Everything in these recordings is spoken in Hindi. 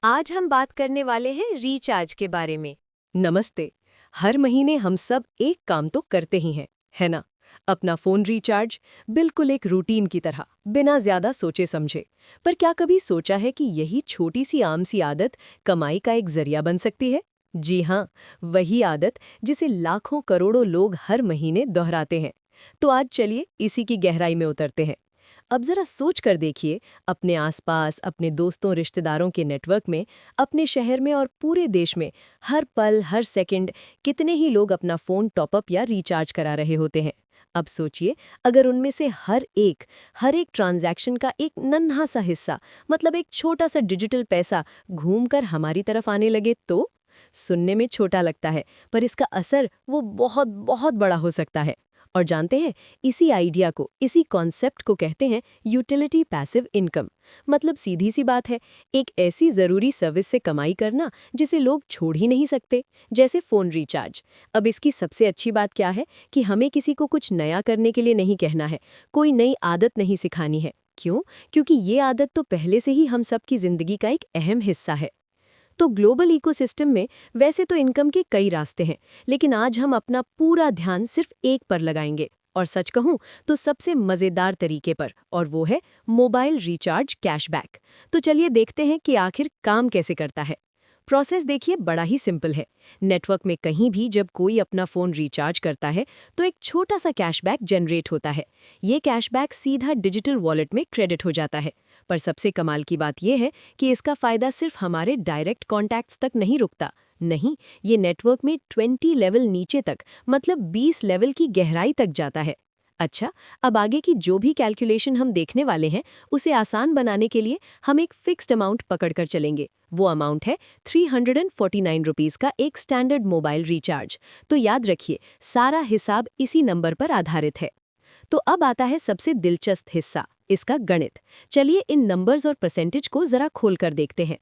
आज हम बात करने वाले हैं रिचार्ज के बारे में। नमस्ते। हर महीने हम सब एक काम तो करते ही हैं, है ना? अपना फोन रिचार्ज, बिल्कुल एक रूटीन की तरह, बिना ज्यादा सोचे समझे। पर क्या कभी सोचा है कि यही छोटी सी आम सी आदत कमाई का एक जरिया बन सकती है? जी हाँ, वही आदत जिसे लाखों करोड़ों लोग हर महीने दोहराते हैं। तो आज चलिए इसी की गहराई में उतरते हैं। अब जरा सोच कर देखिए, अपने आसपास, अपने दोस्तों रिश्तेदारों के नेटवर्क में, अपने शहर में और पूरे देश में हर पल, हर सेकंड कितने ही लोग अपना फोन टॉपअप या रिचार्ज करा रहे होते हैं। अब सोचिए, अगर उनमें से हर एक ट्रांजैक्शन का एक नन्हा सा हिस्सा, मतलब एक छोटा सा डिजिटल पैसा घूमकर हमारी तरफ आने लगे तो? सुनने में छोटा लगता है, पर इसका असर वो बहुत बहुत बड़ा हो सकता है। और जानते हैं, इसी आइडिया को, इसी कॉन्सेप्ट को कहते हैं यूटिलिटी पैसिव इनकम। मतलब सीधी सी बात है, एक ऐसी जरूरी सर्विस से कमाई करना जिसे लोग छोड़ ही नहीं सकते, जैसे फोन रिचार्ज। अब इसकी सबसे अच्छी बात क्या है कि हमें किसी को कुछ नया करने के लिए नहीं कहना है, कोई नई आदत नहीं सिखानी है। क्यों? क्योंकि ये आदत तो पहले से ही हम सबकी जिंदगी का एक अहम हिस्सा है। तो ग्लोबल इकोसिस्टम में वैसे तो इनकम के कई रास्ते हैं, लेकिन आज हम अपना पूरा ध्यान सिर्फ एक पर लगाएंगे, और सच कहूं तो सबसे मजेदार तरीके पर, और वो है मोबाइल रिचार्ज कैशबैक। तो चलिए देखते हैं कि आखिर काम कैसे करता है। प्रोसेस देखिए, बड़ा ही सिंपल है। नेटवर्क में कहीं भी जब कोई अपना फोन रिचार्ज करता है तो एक छोटा सा कैशबैक जनरेट होता है। ये कैशबैक सीधा डिजिटल वॉलेट में क्रेडिट हो जाता है। पर सबसे कमाल की बात यह है कि इसका फायदा सिर्फ हमारे डायरेक्ट कॉन्टैक्ट्स तक नहीं रुकता। नहीं, ये नेटवर्क में 20 लेवल नीचे तक, मतलब 20 लेवल की गहराई तक जाता है। अच्छा, अब आगे की जो भी कैलकुलेशन हम देखने वाले हैं, उसे आसान बनाने के लिए हम एक फिक्स्ड अमाउंट पकड़कर चलेंगे। वो अमाउंट है 349 रुपीज़ का एक स्टैंडर्ड मोबाइल रिचार्ज। तो याद रखिए, सारा हिसाब इसी नंबर पर आधारित है। तो अब आता है सबसे दिलचस्प हिस्सा, इसका गणित। चलिए इन नंबर्स और परसेंटेज को जरा खोलकर देखते हैं।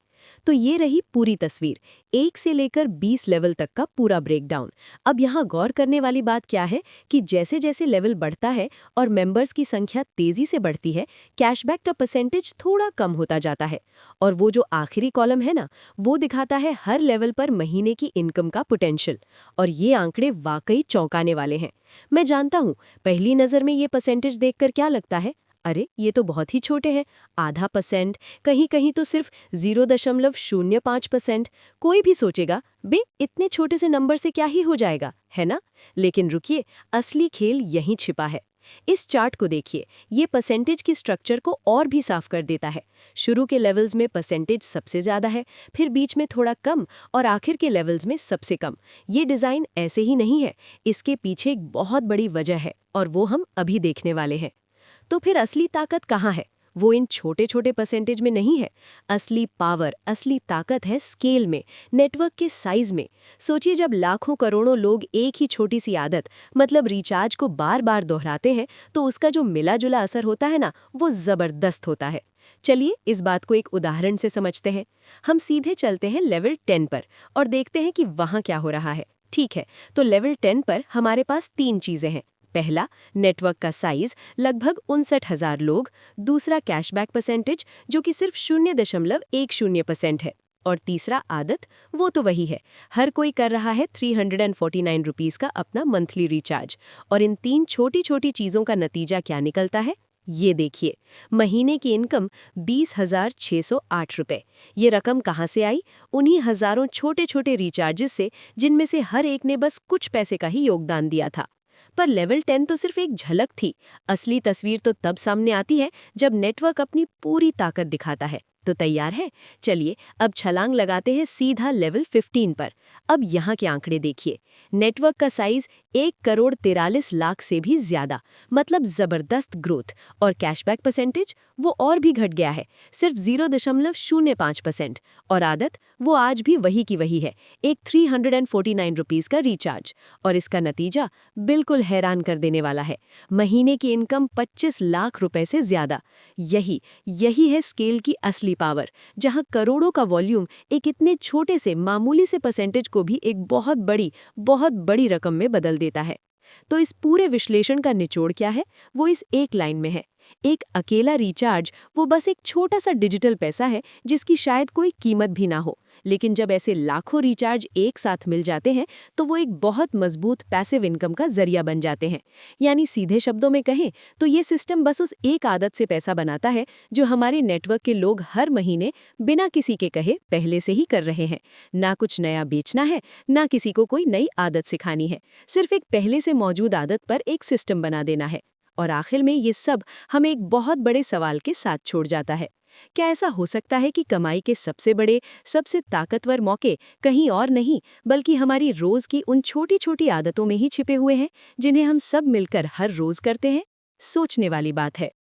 तो ये रही पूरी तस्वीर, 1 से लेकर 20 लेवल तक का पूरा ब्रेकडाउन। अब यहाँ गौर करने वाली बात क्या है कि जैसे जैसे लेवल बढ़ता है और मेंबर्स की संख्या तेजी से बढ़ती है, कैशबैक का परसेंटेज थोड़ा कम होता जाता है। और वो जो आखिरी कॉलम है ना, वो दिखाता है हर लेवल पर महीने की इनकम का पोटेंशियल। और ये आंकड़े वाकई चौंकाने वाले हैं। मैं जानता हूँ, पहली नज़र में ये परसेंटेज देखकर क्या लगता है, अरे ये तो बहुत ही छोटे हैं, आधा %, कहीं कहीं तो सिर्फ 0.05%। कोई भी सोचेगा, बे इतने छोटे से नंबर से क्या ही हो जाएगा, है ना? लेकिन रुकिए, असली खेल यहीं छिपा है। इस चार्ट को देखिए, ये परसेंटेज की स्ट्रक्चर को और भी साफ कर देता है। शुरू के लेवल्स में परसेंटेज सबसे ज़्यादा है, फिर बीच में थोड़ा कम और आखिर के लेवल्स में सबसे कम। ये डिज़ाइन ऐसे ही नहीं है, इसके पीछे एक बहुत बड़ी वजह है, और वो हम अभी देखने वाले हैं। तो फिर असली ताकत कहाँ है? वो इन छोटे छोटे परसेंटेज में नहीं है। असली पावर, असली ताकत है स्केल में, नेटवर्क के साइज में। सोचिए, जब लाखों करोड़ों लोग एक ही छोटी सी आदत, मतलब रिचार्ज को बार बार दोहराते हैं, तो उसका जो मिला जुला असर होता है ना, वो जबरदस्त होता है। चलिए इस बात को एक उदाहरण से समझते हैं। हम सीधे चलते हैं लेवल 10 पर और देखते हैं कि वहाँ क्या हो रहा है। ठीक है, तो लेवल 10 पर हमारे पास 3 चीजें हैं। पहला, नेटवर्क का साइज, लगभग 59,000 लोग। दूसरा, कैशबैक परसेंटेज, जो कि सिर्फ 0.10% है। और तीसरा, आदत, वो तो वही है, हर कोई कर रहा है 349 रुपीज़ का अपना मंथली रिचार्ज। और इन 3 छोटी छोटी चीज़ों का नतीजा क्या निकलता है, ये देखिए। महीने की इनकम 20,608 रुपये। ये रकम कहाँ से आई? उन्हीं हज़ारों छोटे छोटे रिचार्जेस से, जिनमें से हर एक ने बस कुछ पैसे का ही योगदान दिया था। पर लेवल 10 तो सिर्फ एक झलक थी। असली तस्वीर तो तब सामने आती है जब नेटवर्क अपनी पूरी ताकत दिखाता है। तो तैयार है? चलिए अब छलांग लगाते हैं सीधा लेवल 15 पर। अब यहाँ के आंकड़े देखिए। नेटवर्क का साइज 1,43,00,000 से भी ज्यादा, मतलब जबरदस्त ग्रोथ। और कैशबैक परसेंटेज, वो और भी घट गया है, सिर्फ 0.05%। और आदत, वो आज भी वही की वही है, एक 349 रुपीज़ का रिचार्ज। और इसका नतीजा बिल्कुल हैरान कर देने वाला है। महीने की इनकम 25 लाख रुपए से ज्यादा। यही यही है स्केल की असली पावर, जहां करोड़ों का वॉल्यूम एक इतने छोटे से मामूली से परसेंटेज को भी एक बहुत बड़ी रकम में बदल देता है। तो इस पूरे विश्लेषण का निचोड़ क्या है, वो इस एक लाइन में है। एक अकेला रिचार्ज वो बस एक छोटा सा डिजिटल पैसा है जिसकी शायद कोई कीमत भी ना हो, लेकिन जब ऐसे लाखों रिचार्ज एक साथ मिल जाते हैं तो वो एक बहुत मजबूत पैसिव इनकम का जरिया बन जाते हैं। यानी सीधे शब्दों में कहें तो ये सिस्टम बस उस एक आदत से पैसा बनाता है जो हमारे नेटवर्क के लोग हर महीने बिना किसी के कहे पहले से ही कर रहे हैं। ना कुछ नया बेचना है, ना किसी को कोई नई आदत सिखानी है, सिर्फ एक पहले से मौजूद आदत पर एक सिस्टम बना देना है। और आखिर में ये सब हमें एक बहुत बड़े सवाल के साथ छोड़ जाता है। क्या ऐसा हो सकता है कि कमाई के सबसे बड़े, सबसे ताकतवर मौके कहीं और नहीं बल्कि हमारी रोज की उन छोटी छोटी आदतों में ही छिपे हुए हैं, जिन्हें हम सब मिलकर हर रोज करते हैं? सोचने वाली बात है।